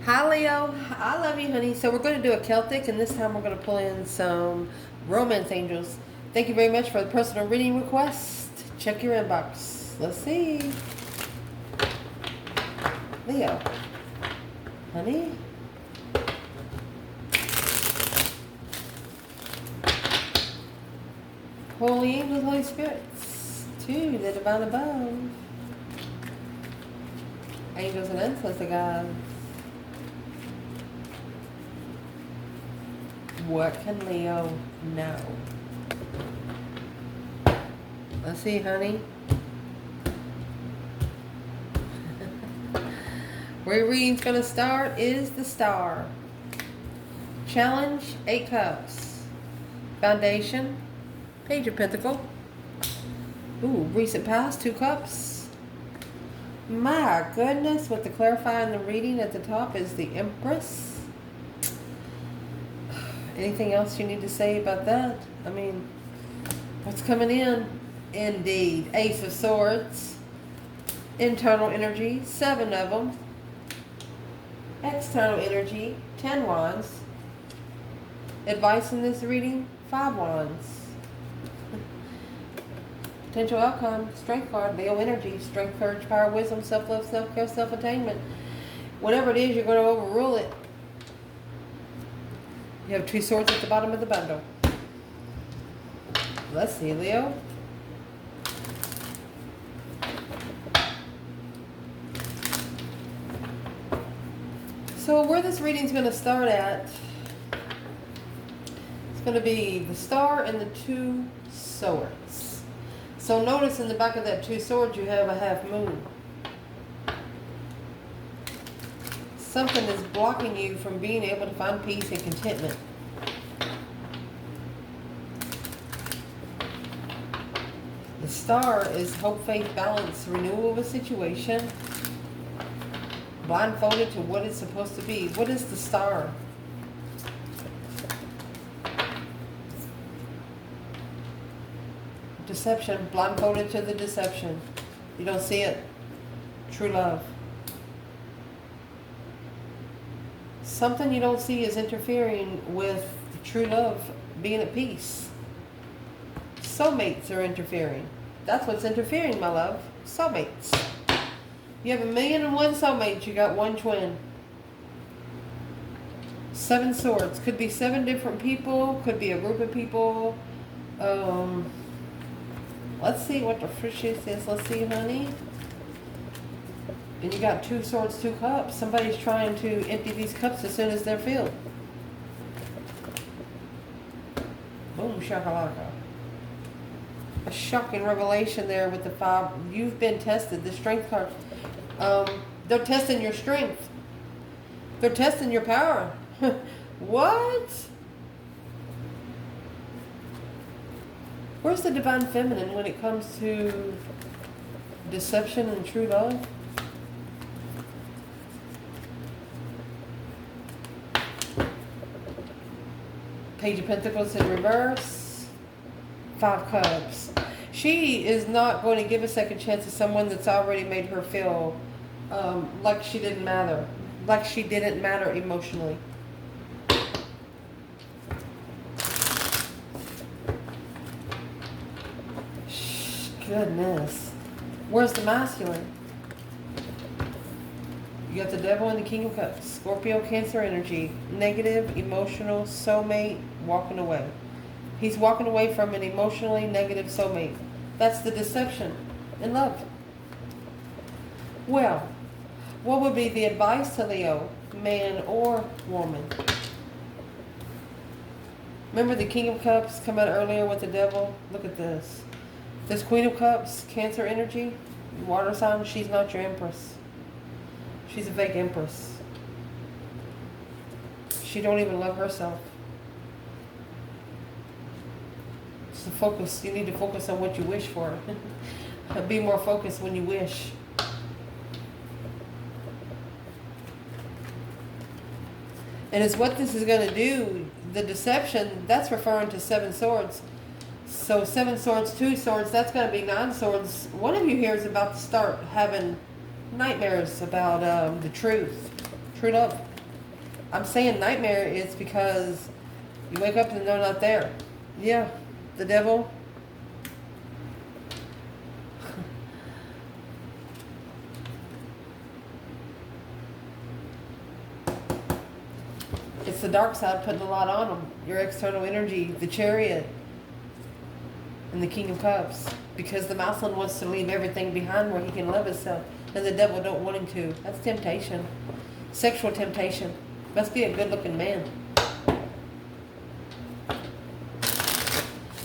Hi Leo, I love you honey. So we're going to do a Celtic and this time we're going to pull in some romance angels. Thank you very much for the personal reading request. Check your inbox. Let's see. Leo, honey. Holy angels, Holy spirits, to the divine above. Angels and ancestor guides. What can Leo know? Let's see, honey. Where your reading's going to start is the star. Challenge, 8 cups. Foundation, Page of Pentacles. Ooh, recent past, 2 cups. My goodness, with the clarifying the reading at the top is the Empress. Anything else you need to say about that? I mean, what's coming in? Indeed. Ace of Swords. Internal energy, 7 of them. External energy, 10 wands. Advice in this reading, 5 wands. Potential outcome, Strength card, Leo energy, strength, courage, power, wisdom, self-love, self-care, self-attainment. Whatever it is, you're going to overrule it. You have 2 swords at the bottom of the bundle. Let's see, Leo. So where this reading's going to start at, it's going to be the star and the 2 swords. So notice in the back of that 2 swords you have a half moon. Something is blocking you from being able to find peace and contentment. The star is hope, faith, balance, renewal of a situation. Blindfolded to what it's supposed to be. What is the star? Deception. Blindfolded to the deception. You don't see it. True love. Something you don't see is interfering with the true love being at peace. Soulmates are interfering. That's what's interfering, my love. Soulmates. You have 1,000,001 soulmates. You got 1 twin. 7 swords. Could be 7 different people. Could be a group of people. Let's see what the fish is. Let's see, honey. And you got 2 swords, 2 cups. Somebody's trying to empty these cups as soon as they're filled. Boom, shakalaka. A shocking revelation there with the 5. You've been tested. The strength card. They're testing your strength. They're testing your power. What? Where's the divine feminine when it comes to deception and true love? Page of Pentacles in reverse. 5 cups. She is not going to give a second chance to someone that's already made her feel like she didn't matter. Like she didn't matter emotionally. Goodness. Where's the masculine? You got the devil and the king of cups. Scorpio, Cancer energy. Negative, emotional, soulmate, walking away. He's walking away from an emotionally negative soulmate. That's the deception in love. Well, what would be the advice to Leo, man or woman? Remember the king of cups come out earlier with the devil? Look at this. This queen of cups, Cancer energy, water sign, she's not your empress. She's a fake empress. She don't even love herself. So focus. You need to focus on what you wish for. Be more focused when you wish. And it's what this is going to do. The deception, that's referring to 7 swords. So 7 swords, 2 swords, that's going to be 9 swords. One of you here is about to start having nightmares about the truth. True love. I'm saying nightmare is because you wake up and they're not there. Yeah, the devil. It's the dark side putting a lot on them. Your external energy, the Chariot, and the King of Cups. Because the masculine wants to leave everything behind where he can love himself. And the devil don't want him to. That's temptation. Sexual temptation. Must be a good looking man.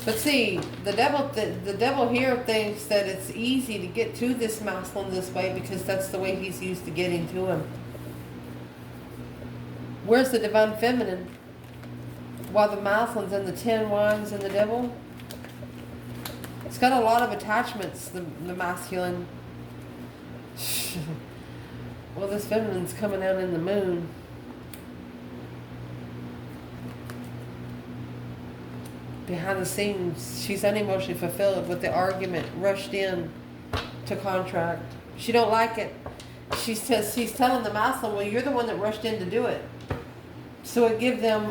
But see, the devil here thinks that it's easy to get to this masculine this way because that's the way he's used to getting to him. Where's the divine feminine? While the masculine's in the 10 wands and the devil. It's got a lot of attachments, the masculine. Well, this feminine's coming out in the moon. Behind the scenes, she's unemotionally fulfilled with the argument, rushed in to contract. She don't like it. She says, she's telling the masculine, well, you're the one that rushed in to do it. So it gives them,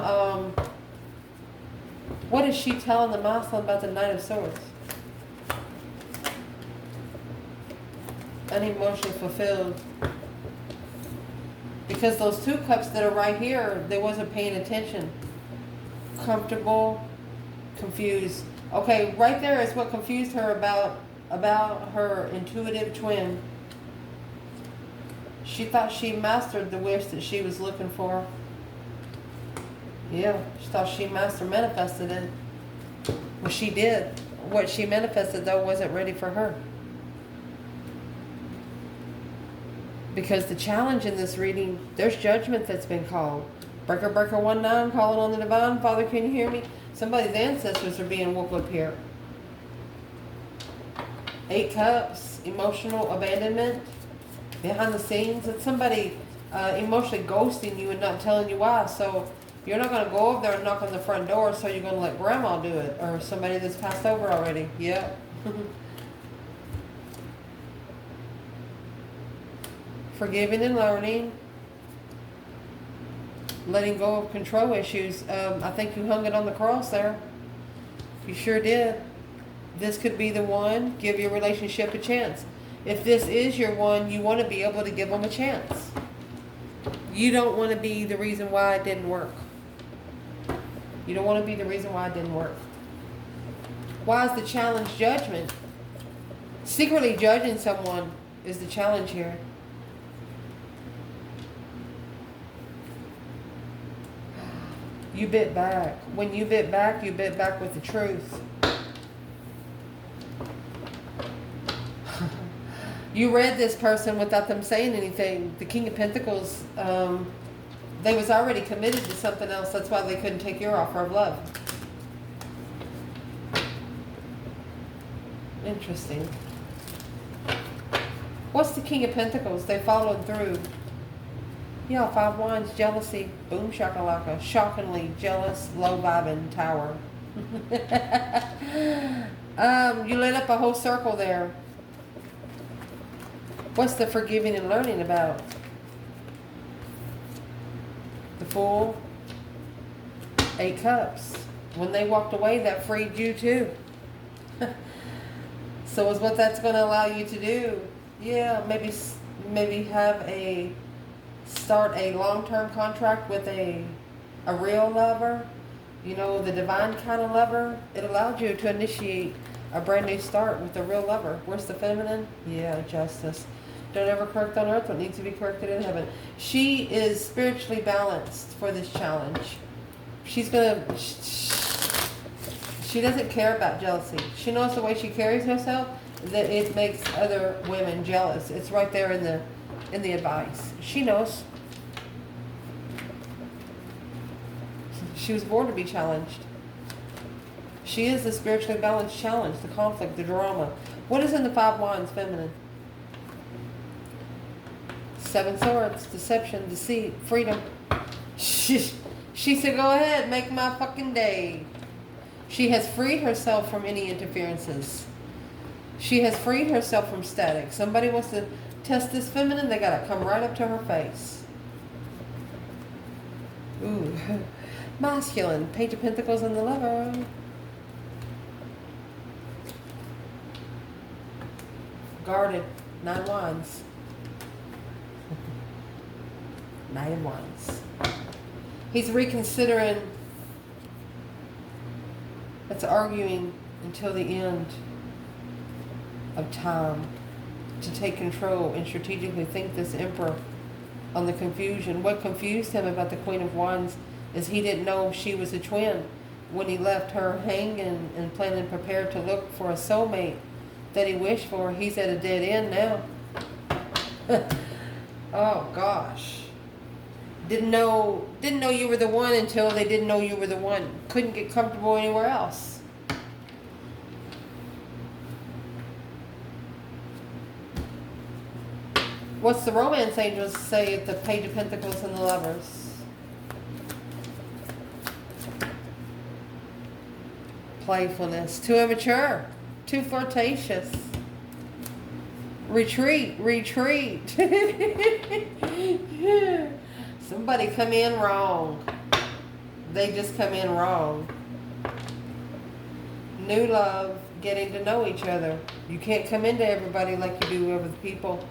what is she telling the masculine about the Knight of Swords? Unemotionally fulfilled. Because those 2 cups that are right here, they wasn't paying attention. Comfortable, confused. Okay, right there is what confused her about her intuitive twin. She thought she mastered the wish that she was looking for. Yeah, she thought she manifested it. Well, she did. What she manifested, though, wasn't ready for her. Because the challenge in this reading, there's judgment that's been called. Breaker, breaker, 1-9, calling on the divine. Father, can you hear me? Somebody's ancestors are being woke up here. 8 cups, emotional abandonment. Behind the scenes, it's somebody emotionally ghosting you and not telling you why. So you're not going to go over there and knock on the front door, so you're going to let grandma do it. Or somebody that's passed over already. Yep. Forgiving and learning. Letting go of control issues. I think you hung it on the cross there. You sure did. This could be the one. Give your relationship a chance. If this is your one, you want to be able to give them a chance. You don't want to be the reason why it didn't work. You don't want to be the reason why it didn't work. Why is the challenge judgment? Secretly judging someone is the challenge here. You bit back. When you bit back with the truth. You read this person without them saying anything. The King of Pentacles, they was already committed to something else. That's why they couldn't take your offer of love. Interesting. What's the King of Pentacles? They followed through. Yeah, 5 wands, jealousy, boom shakalaka, shockingly jealous, low vibing tower. You lit up a whole circle there. What's the forgiving and learning about? The Fool, 8 cups. When they walked away, that freed you too. So is what that's going to allow you to do. Yeah, maybe have start a long-term contract with a real lover, you know, the divine kind of lover. It allowed you to initiate a brand new start with a real lover. Where's the feminine? Yeah, justice. Don't ever correct on earth what needs to be corrected in heaven. She is spiritually balanced for this challenge. She doesn't care about jealousy. She knows the way she carries herself that it makes other women jealous. It's right there in the advice. She knows. She was born to be challenged. She is the spiritually balanced challenge, the conflict, the drama. What is in the 5 wands, feminine? 7 swords, deception, deceit, freedom. She said, go ahead, make my fucking day. She has freed herself from any interferences. She has freed herself from static. Somebody wants to test this feminine, they gotta come right up to her face. Ooh. Masculine. Page of Pentacles and the Lover. Guarded. 9 Wands. Knight of Wands. He's reconsidering. It's arguing until the end of time to take control and strategically think this Emperor on the confusion. What confused him about the Queen of Wands is he didn't know she was a twin. When he left her hanging and planning prepared to look for a soulmate that he wished for, he's at a dead end now. Oh gosh. Didn't know you were the one until they didn't know you were the one. Couldn't get comfortable anywhere else. What's the romance angels say at the Page of Pentacles and the Lovers? Playfulness. Too immature. Too flirtatious. Retreat. Retreat. Somebody come in wrong. They just come in wrong. New love. Getting to know each other. You can't come into everybody like you do other people.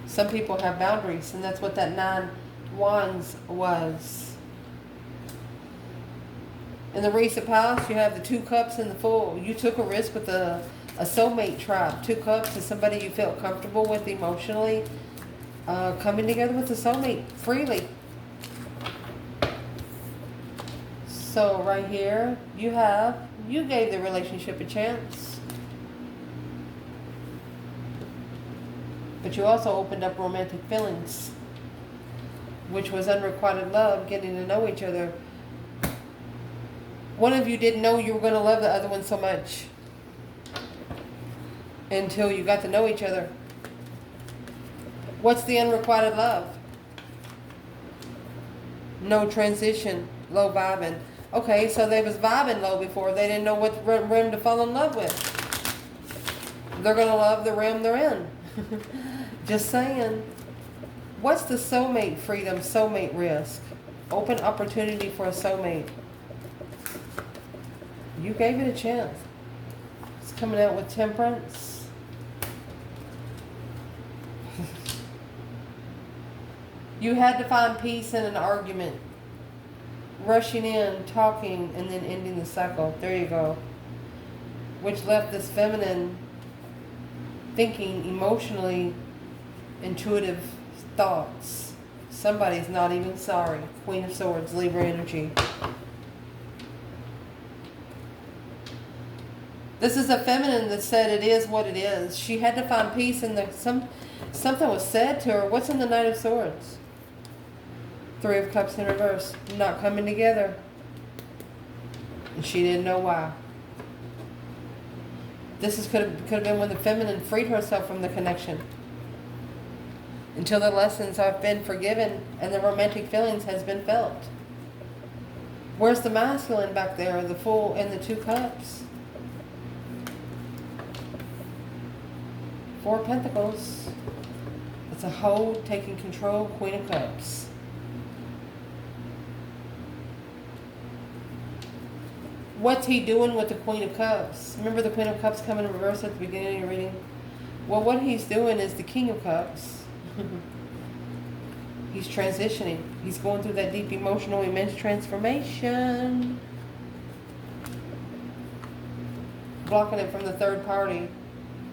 Some people have boundaries, and that's what that 9 Wands was. In the recent past, you have the 2 Cups and the Fool. You took a risk with a soulmate tribe. 2 Cups is somebody you felt comfortable with emotionally. Coming together with a soulmate freely. So right here, you gave the relationship a chance. But you also opened up romantic feelings, which was unrequited love, getting to know each other. One of you didn't know you were going to love the other one so much until you got to know each other. What's the unrequited love? No transition, low vibing. Okay, so they was vibing low before. They didn't know what realm to fall in love with. They're going to love the realm they're in. Just saying. What's the soulmate freedom, soulmate risk? Open opportunity for a soulmate. You gave it a chance. It's coming out with Temperance. You had to find peace in an argument. Rushing in, talking, and then ending the cycle. There you go. Which left this feminine thinking emotionally intuitive thoughts. Somebody's not even sorry. Queen of Swords, Libra energy. This is a feminine that said it is what it is. She had to find peace in something was said to her. What's in the Knight of Swords? 3 of Cups in reverse. Not coming together. And she didn't know why. This could have been when the feminine freed herself from the connection. Until the lessons have been forgiven and the romantic feelings has been felt. Where's the masculine back there? The Fool and the 2 Cups. 4 Pentacles. It's a hold, taking control, Queen of Cups. What's he doing with the Queen of Cups? Remember the Queen of Cups coming in reverse at the beginning of your reading? Well, what he's doing is the King of Cups. He's transitioning. He's going through that deep emotional, immense transformation. Blocking it from the third party.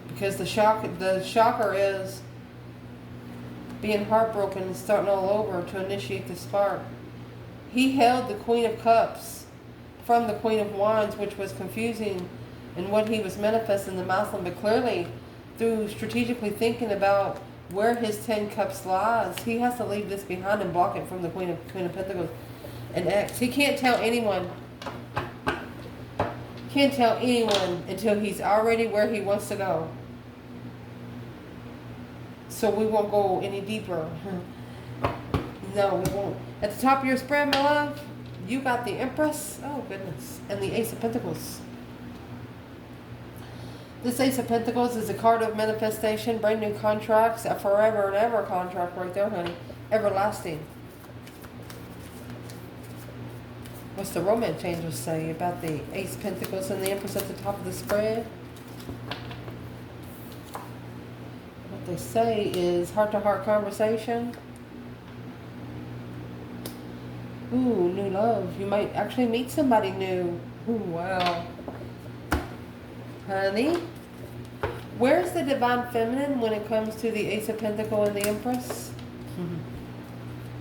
Because the shocker is being heartbroken and starting all over to initiate the spark. He held the Queen of Cups from the Queen of Wands, which was confusing in what he was manifesting the masculine, but clearly through strategically thinking about where his 10 Cups lies, he has to leave this behind and block it from the Queen of Pentacles and X. He can't tell anyone. Can't tell anyone until he's already where he wants to go. So we won't go any deeper. No, we won't. At the top of your spread, my love, you got the Empress. Oh, goodness. And the Ace of Pentacles. This Ace of Pentacles is a card of manifestation, brand new contracts, a forever and ever contract right there, honey. Everlasting. What's the romance angels say about the Ace of Pentacles and the Empress at the top of the spread? What they say is heart-to-heart conversation. Ooh, new love. You might actually meet somebody new. Ooh, wow. Honey, where's the divine feminine when it comes to the Ace of Pentacles and the Empress?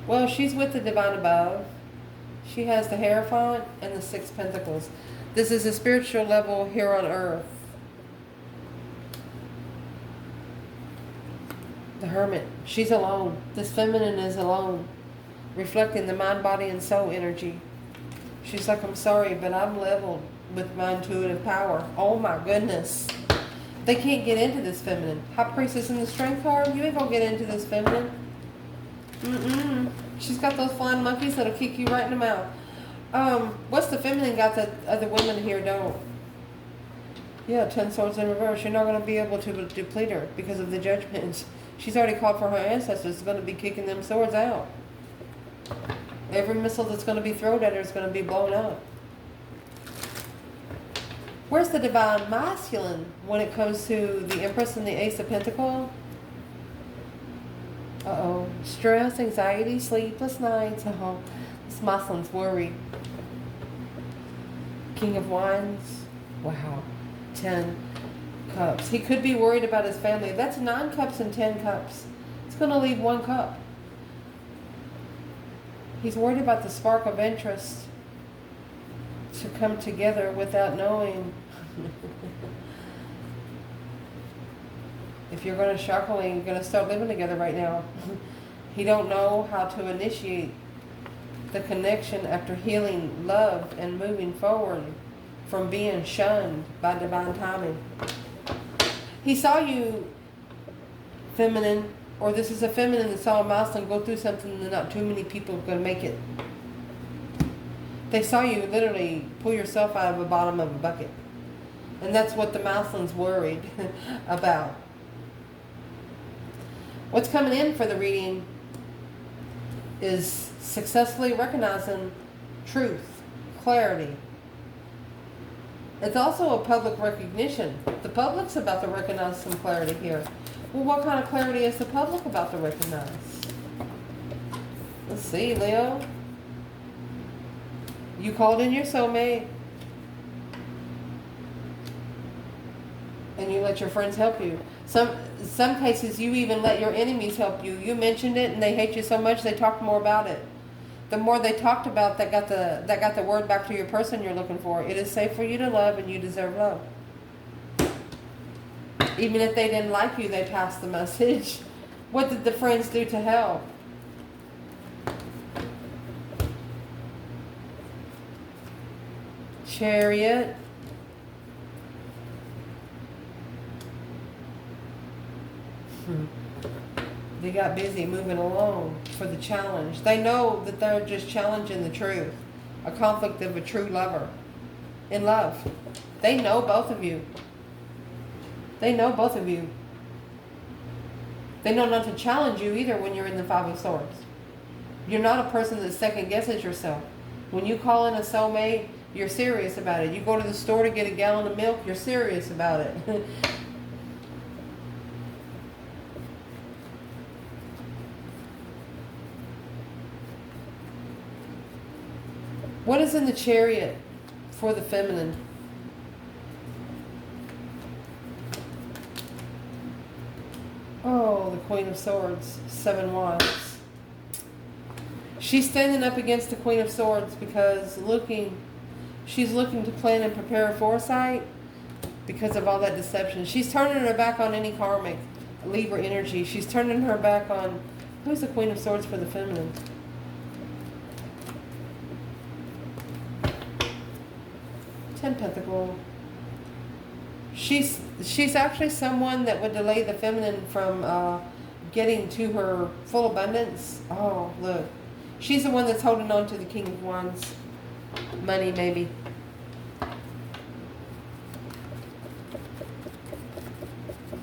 Well, she's with the divine above. She has the Hierophant and the Six Pentacles. This is a spiritual level here on earth. The Hermit. She's alone. This feminine is alone. Reflecting the mind, body, and soul energy. She's like, I'm sorry, but I'm leveled with my intuitive power. Oh my goodness. They can't get into this feminine. High Priestess in the Strength card. You ain't gonna get into this feminine. She's got those flying monkeys that'll kick you right in the mouth. What's the feminine got that other women here don't? Yeah, 10 swords in reverse. You're not going to be able to deplete her because of the judgments. She's already called for her ancestors. It's going to be kicking them swords out. Every missile that's going to be thrown at her is going to be blown up. Where's the divine masculine when it comes to the Empress and the Ace of Pentacles? Uh-oh. Stress, anxiety, sleepless nights. Uh-oh. This masculine's worried. King of Wands. Wow. 10 cups. He could be worried about his family. That's 9 cups and 10 cups. It's going to leave 1 cup. He's worried about the spark of interest to come together without knowing. If you're going to shuckling, you're going to start living together right now. He don't know how to initiate the connection after healing love and moving forward from being shunned by divine timing. He saw you, feminine, or this is a feminine that saw a masculine go through something that not too many people are going to make it. They saw you literally pull yourself out of the bottom of a bucket. And that's what the masculine's worried about. What's coming in for the reading is successfully recognizing truth, clarity. It's also a public recognition. The public's about to recognize some clarity here. Well, what kind of clarity is the public about to recognize? Let's see, Leo. You called in your soulmate. And you let your friends help you. Some cases you even let your enemies help you. You mentioned it and they hate you so much they talked more about it. The more they talked about, that got the word back to your person you're looking for. It is safe for you to love and you deserve love. Even if they didn't like you, they passed the message. What did the friends do to help? Chariot. They got busy moving along for the challenge. They know that they're just challenging the truth. A conflict of a true lover. In love. They know both of you. They know both of you. They know not to challenge you either when you're in the Five of Swords. You're not a person that second guesses yourself. When you call in a soulmate, you're serious about it. You go to the store to get a gallon of milk, you're serious about it. What is in the Chariot for the feminine? Oh, the Queen of Swords, 7 Wands. She's standing up against the Queen of Swords because she's looking to plan and prepare a foresight because of all that deception. She's turning her back on any karmic Libra energy. She's turning her back on, who's the Queen of Swords for the feminine? Ten Pentacles. She's actually someone that would delay the feminine from getting to her full abundance. Oh, look. She's the one that's holding on to the King of Wands. Money, maybe.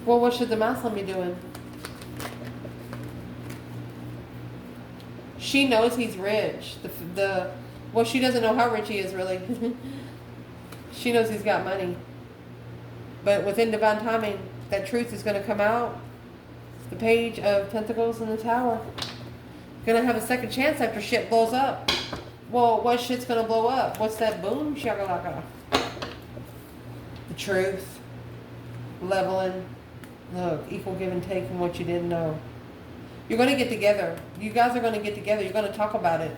Well, what should the masculine be doing? She knows he's rich. Well, she doesn't know how rich he is, really. She knows he's got money. But within divine timing, that truth is going to come out. The Page of Pentacles in the Tower. Going to have a second chance after shit blows up. Well, what shit's going to blow up? What's that? Boom shakalaka. The truth. Leveling. Look, equal give and take from what you didn't know. You're going to get together. You guys are going to get together. You're going to talk about it.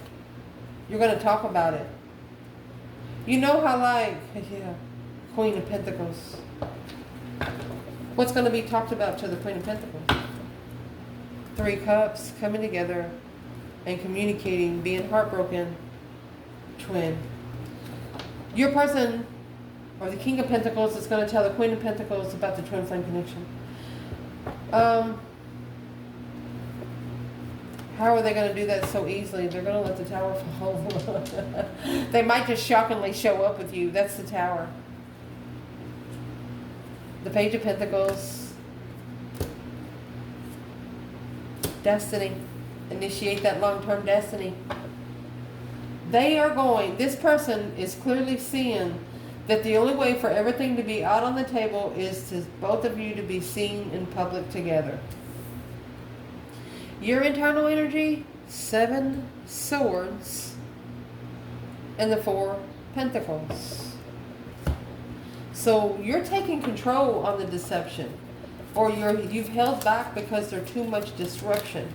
You're going to talk about it. You know how, like, yeah, Queen of Pentacles. What's going to be talked about to the Queen of Pentacles? Three Cups, coming together and communicating, being heartbroken. Twin. Your person, or the King of Pentacles, is going to tell the Queen of Pentacles about the twin flame connection. How are they going to do that so easily? They're going to let the Tower fall. They might just shockingly show up with you. That's the Tower. The Page of Pentacles. Destiny. Initiate that long-term destiny. They are going, this person is clearly seeing that the only way for everything to be out on the table is to both of you to be seen in public together. Your internal energy, 7 Swords and the 4 Pentacles. So you're taking control on the deception, or you've held back because there's too much disruption.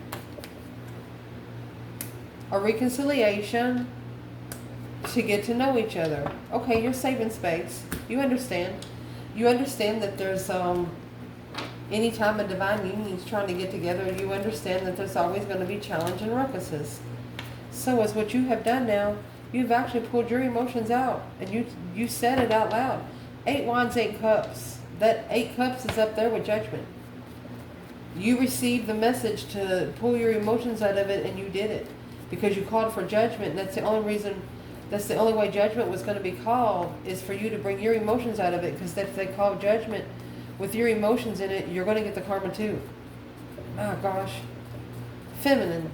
A reconciliation to get to know each other. Okay, you're saving space. You understand. You understand that there's anytime a divine union is trying to get together, you understand that there's always going to be challenge and ruckuses. So as what you have done now, you've actually pulled your emotions out, and you said it out loud. 8 Wands, 8 Cups. That 8 Cups is up there with Judgment. You received the message to pull your emotions out of it, and you did it because you called for judgment. And that's the only reason. That's the only way judgment was going to be called, is for you to bring your emotions out of it. Because if they call judgment with your emotions in it, you're going to get the karma too. Oh gosh. Feminine.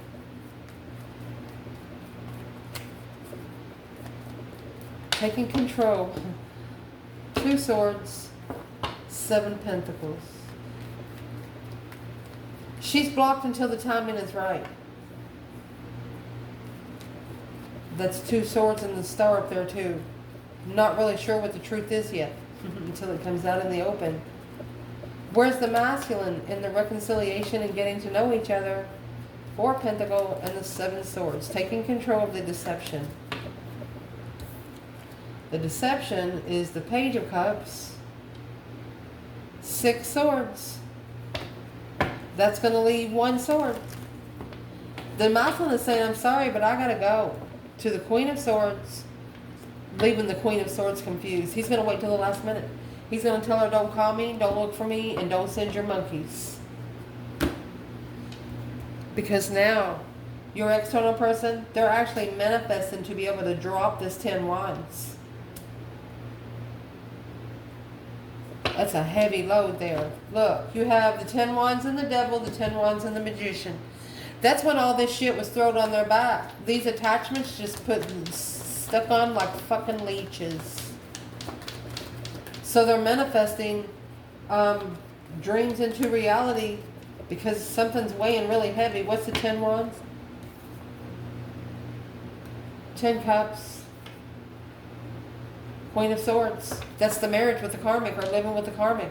Taking control. 2 Swords, 7 Pentacles. She's blocked until the timing is right. That's 2 Swords and the Star up there too. Not really sure what the truth is yet until it comes out in the open. Where's the masculine in the reconciliation and getting to know each other? 4 Pentacle and the 7 Swords. Taking control of the deception. The deception is the Page of Cups. 6 Swords. That's going to leave 1 sword. The masculine is saying, I'm sorry, but I got to go. To the Queen of Swords, leaving the Queen of Swords confused. He's going to wait till the last minute. He's going to tell her, don't call me, don't look for me, and don't send your monkeys. Because now, your external person, they're actually manifesting to be able to drop this 10 Wands. That's a heavy load there. Look, you have the 10 Wands and the Devil, the 10 Wands and the Magician. That's when all this shit was thrown on their back. These attachments just stuck on like fucking leeches. So they're manifesting dreams into reality because something's weighing really heavy. What's the 10 Wands? 10 Cups. Queen of Swords. That's the marriage with the karmic, or living with the karmic.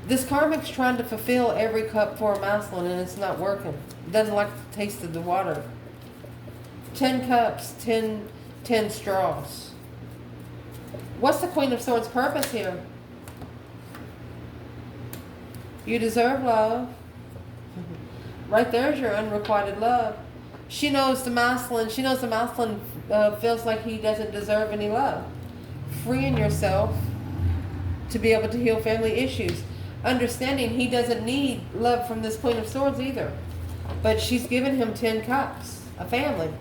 This karmic's trying to fulfill every cup for a masculine, and it's not working. Doesn't like the taste of the water. 10 cups, 10 straws. What's the Queen of Swords' purpose here? You deserve love. Right there's your unrequited love. She knows the masculine. She knows the masculine feels like he doesn't deserve any love. Freeing yourself to be able to heal family issues. Understanding he doesn't need love from this Queen of Swords either. But she's given him 10 cups. A family.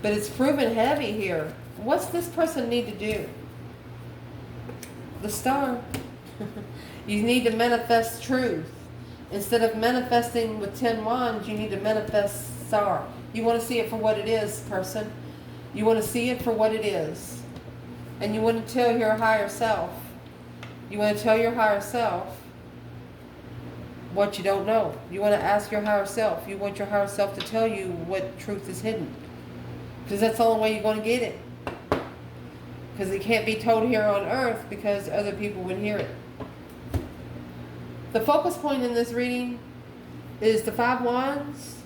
But it's proven heavy here. What's this person need to do? The Star. You need to manifest truth. Instead of manifesting with 10 wands, you need to manifest star. You want to see it for what it is, person. You want to see it for what it is. And you want to tell your higher self. You want to tell your higher self what you don't know. You want to ask your higher self. You want your higher self to tell you what truth is hidden. Because that's the only way you're going to get it. Because it can't be told here on earth because other people would hear it. The focus point in this reading is the 5 wands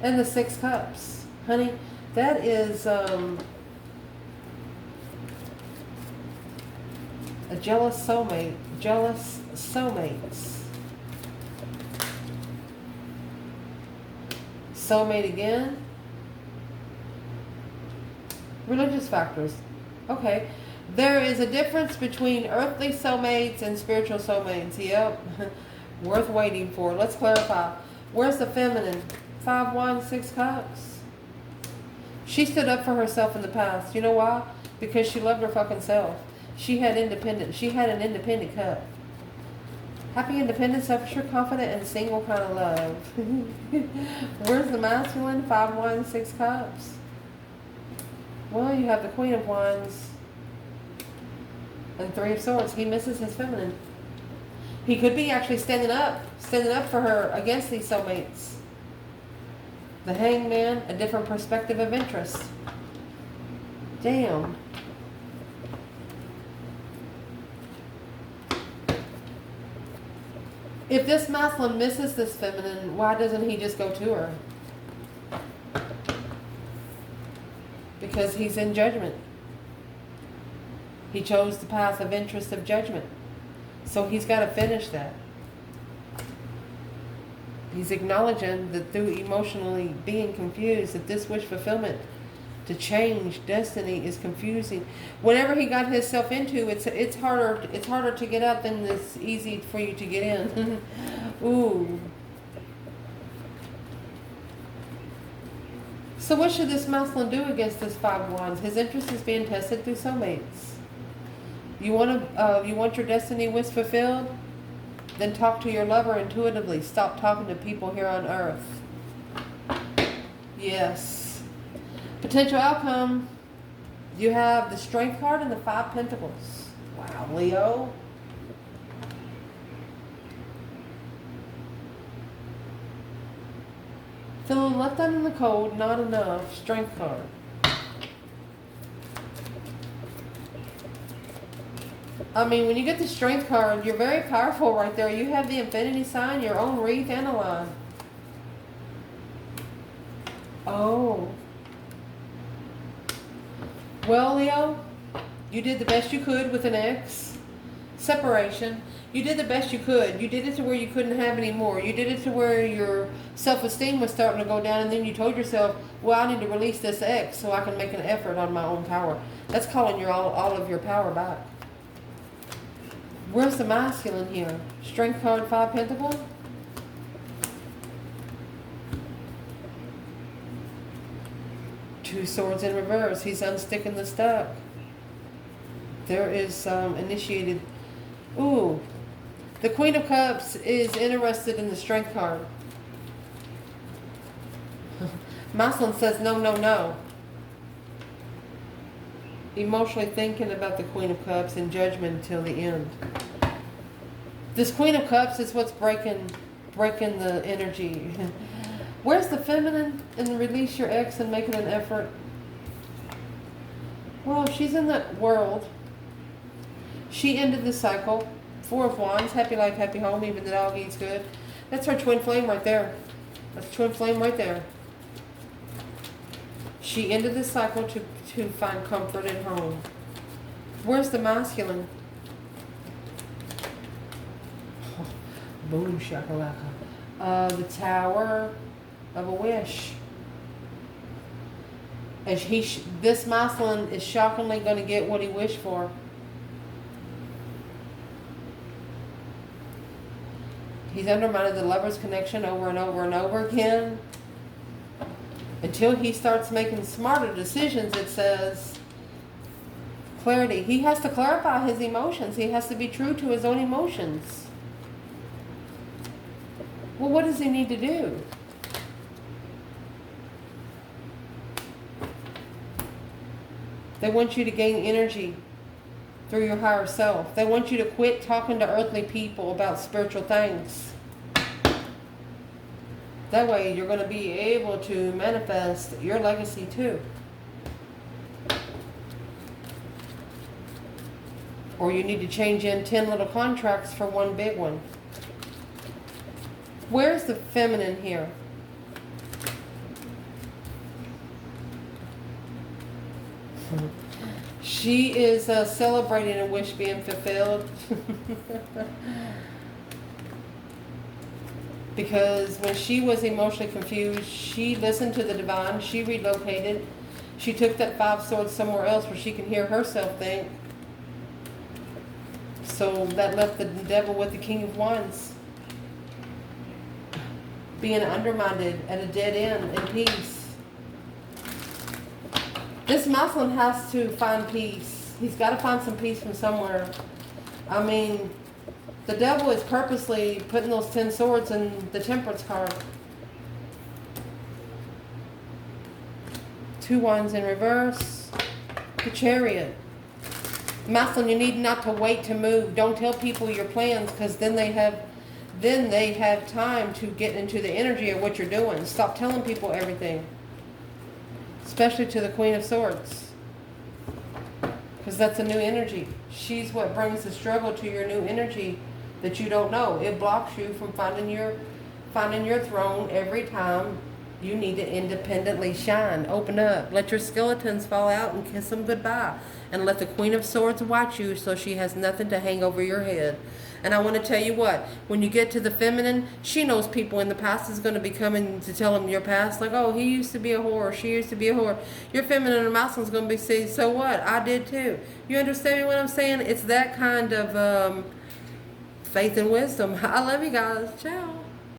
and the 6 cups. Honey, that is a jealous soulmate. Jealous soulmates. Soulmate again. Religious factors. Okay. There is a difference between earthly soulmates and spiritual soulmates. Yep. Worth waiting for. Let's clarify. Where's the feminine? 5 wands, 6 cups. She stood up for herself in the past. You know why? Because she loved her fucking self. She had independence. She had an independent cup. Happy, independent, self-assured, confident, and single kind of love. Where's the masculine? 5 wands, 6 cups. Well, you have the Queen of Wands and 3 of Swords. He misses his feminine. He could be actually standing up for her against these soulmates. The Hangman, a different perspective of interest. Damn. If this masculine misses this feminine, why doesn't he just go to her? Because he's in judgment. He chose the path of interest of judgment. So he's got to finish that. He's acknowledging that through emotionally being confused, that this wish fulfillment to change destiny is confusing. Whatever he got himself into, it's harder to get out than it's easy for you to get in. Ooh. So what should this masculine do against this 5 wands? His interest is being tested through soulmates. You want your destiny wish fulfilled? Then talk to your lover intuitively. Stop talking to people here on earth. Yes. Potential outcome. You have the Strength card and the 5 Pentacles. Wow, Leo. Feeling left out in the cold, not enough. Strength card. I mean, when you get the Strength card, you're very powerful right there. You have the infinity sign, your own wreath, and a line. Oh. Well, Leo, you did the best you could with an ex. Separation. You did the best you could. You did it to where you couldn't have any more. You did it to where your self-esteem was starting to go down, and then you told yourself, well, I need to release this ex so I can make an effort on my own power. That's calling your all of your power back. Where's the masculine here? Strength card, 5 Pentacles. Two Swords in reverse. He's unsticking the stuck. There is initiated. Ooh. The Queen of Cups is interested in the Strength card. Masculine says no, no, no. Emotionally thinking about the Queen of Cups and judgment until the end. This Queen of Cups is what's breaking the energy. Where's the feminine in release your ex and making an effort? Well, she's in the world. She ended the cycle. 4 of Wands, happy life, happy home, even the dog eats good. That's her twin flame right there. That's twin flame right there. She ended the cycle to find comfort at home. Where's the masculine? Oh, boom shakalaka. The Tower of a Wish. As this masculine is shockingly going to get what he wished for. He's undermining the lover's connection over and over and over again. Until he starts making smarter decisions, it says. Clarity. He has to clarify his emotions. He has to be true to his own emotions. Well, what does he need to do? They want you to gain energy through your higher self. They want you to quit talking to earthly people about spiritual things. That way you're going to be able to manifest your legacy too. Or you need to change in 10 little contracts for one big one. Where's the feminine here? She is celebrating a wish being fulfilled. Because when she was emotionally confused, she listened to the divine, she relocated, she took that 5 swords somewhere else where she can hear herself think. So that left the devil with the King of Wands, being undermined at a dead end in peace. This Muslim has to find peace. He's got to find some peace from somewhere. I mean, the devil is purposely putting those 10 swords in the Temperance card. 2 wands in reverse. The Chariot. Muslim, you need not to wait to move. Don't tell people your plans, because then they have time to get into the energy of what you're doing. Stop telling people everything. Especially to the Queen of Swords. Because that's a new energy. She's what brings the struggle to your new energy that you don't know. It blocks you from finding your throne every time you need to independently shine. Open up. Let your skeletons fall out and kiss them goodbye. And let the Queen of Swords watch you so she has nothing to hang over your head. And I want to tell you what, when you get to the feminine, she knows people in the past is going to be coming to tell them your past. Like, oh, he used to be a whore, she used to be a whore. Your feminine or masculine is going to be saying, so what? I did too. You understand what I'm saying? It's that kind of faith and wisdom. I love you guys. Ciao.